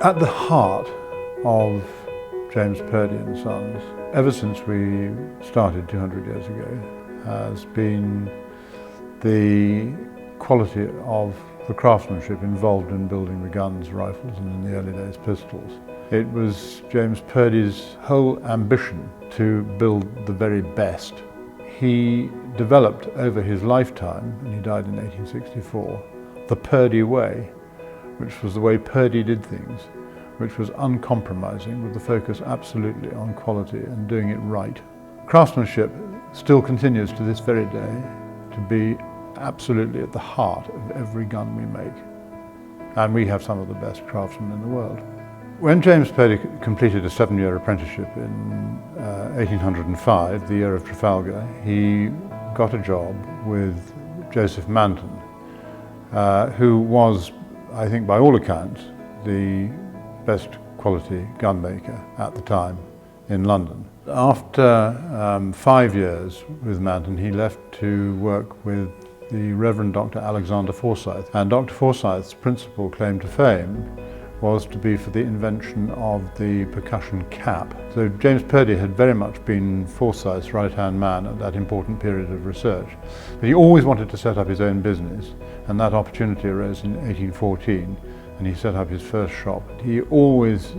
At the heart of James Purdey and Sons, ever since we started 200 years ago, has been the quality of the craftsmanship involved in building the guns, rifles, and in the early days pistols. It was James Purdey's whole ambition to build the very best. He developed over his lifetime, and he died in 1864, the Purdey way, which was the way Purdey did things, which was uncompromising, with the focus absolutely on quality and doing it right. Craftsmanship still continues to this very day to be absolutely at the heart of every gun we make. And we have some of the best craftsmen in the world. When James Purdey completed a 7-year apprenticeship in 1805, the year of Trafalgar, he got a job with Joseph Manton, who was, I think by all accounts, the best quality gun maker at the time in London. After 5 years with Manton, he left to work with the Reverend Dr. Alexander Forsyth. And Dr. Forsyth's principal claim to fame was to be for the invention of the percussion cap. So James Purdey had very much been Forsyth's right-hand man at that important period of research. But he always wanted to set up his own business, and that opportunity arose in 1814, and he set up his first shop. He always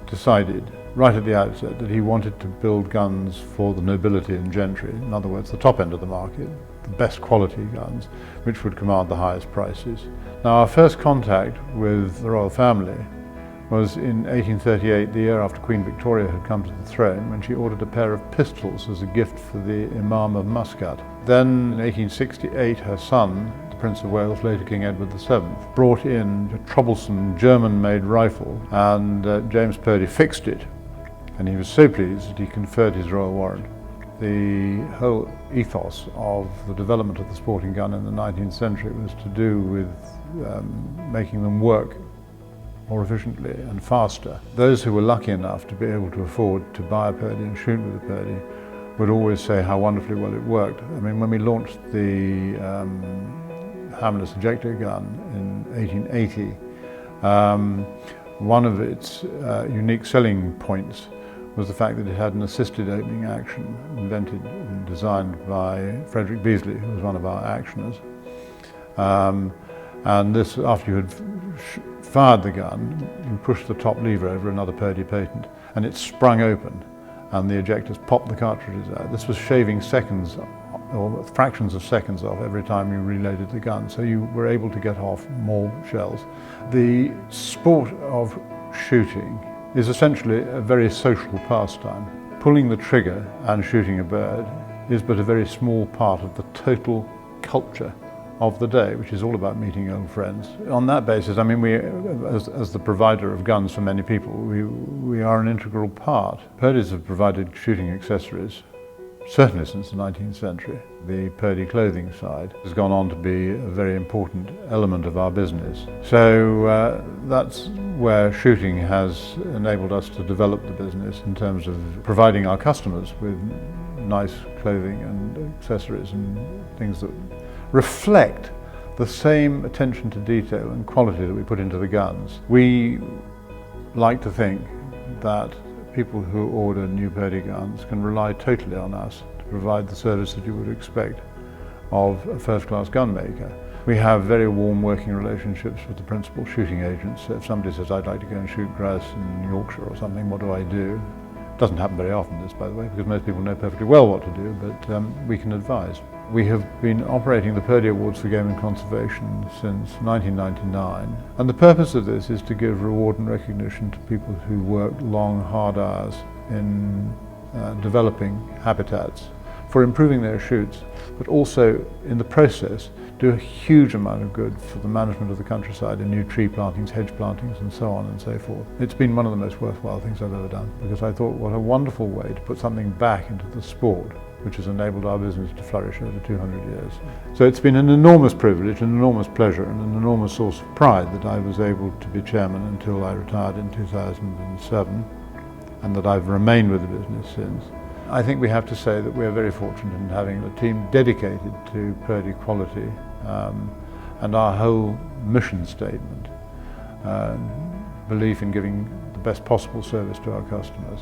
decided, right at the outset, that he wanted to build guns for the nobility and gentry, in other words, the top end of the market, the best quality guns, which would command the highest prices. Now, our first contact with the royal family was in 1838, the year after Queen Victoria had come to the throne, when she ordered a pair of pistols as a gift for the Imam of Muscat. Then, in 1868, her son, the Prince of Wales, later King Edward VII, brought in a troublesome German-made rifle, and James Purdey fixed it. And he was so pleased that he conferred his royal warrant. The whole ethos of the development of the sporting gun in the 19th century was to do with making them work more efficiently and faster. Those who were lucky enough to be able to afford to buy a Purdey and shoot with a Purdey would always say how wonderfully well it worked. I mean, when we launched the Hammer Ejector gun in 1880, one of its unique selling points was the fact that it had an assisted opening action, invented and designed by Frederick Beasley, who was one of our actioners. And this, after you had fired the gun, you pushed the top lever over another Purdey patent, and it sprung open, and the ejectors popped the cartridges out. This was shaving seconds, or fractions of seconds off every time you reloaded the gun, so you were able to get off more shells. The sport of shooting is essentially a very social pastime. Pulling the trigger and shooting a bird is but a very small part of the total culture of the day, which is all about meeting old friends. On that basis, I mean, we, as the provider of guns for many people, we are an integral part. Purdeys have provided shooting accessories, certainly since the 19th century. The Purdey clothing side has gone on to be a very important element of our business. So that's where shooting has enabled us to develop the business in terms of providing our customers with nice clothing and accessories and things that reflect the same attention to detail and quality that we put into the guns. We like to think that people who order new Purdey guns can rely totally on us to provide the service that you would expect of a first-class gun maker. We have very warm working relationships with the principal shooting agents. So if somebody says, I'd like to go and shoot grouse in Yorkshire or something, what do I do? It doesn't happen very often, this, by the way, because most people know perfectly well what to do, but we can advise. We have been operating the Purdey Awards for Game and Conservation since 1999, and the purpose of this is to give reward and recognition to people who work long, hard hours in developing habitats for improving their shoots, but also in the process do a huge amount of good for the management of the countryside in new tree plantings, hedge plantings, and so on and so forth. It's been one of the most worthwhile things I've ever done, because I thought what a wonderful way to put something back into the sport, which has enabled our business to flourish over 200 years. So it's been an enormous privilege, an enormous pleasure, and an enormous source of pride that I was able to be chairman until I retired in 2007, and that I've remained with the business since. I think we have to say that we're very fortunate in having a team dedicated to Purdey quality, and our whole mission statement belief in giving the best possible service to our customers.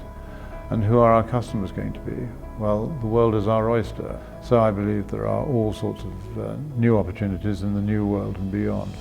And who are our customers going to be? Well, the world is our oyster. So I believe there are all sorts of new opportunities in the new world and beyond.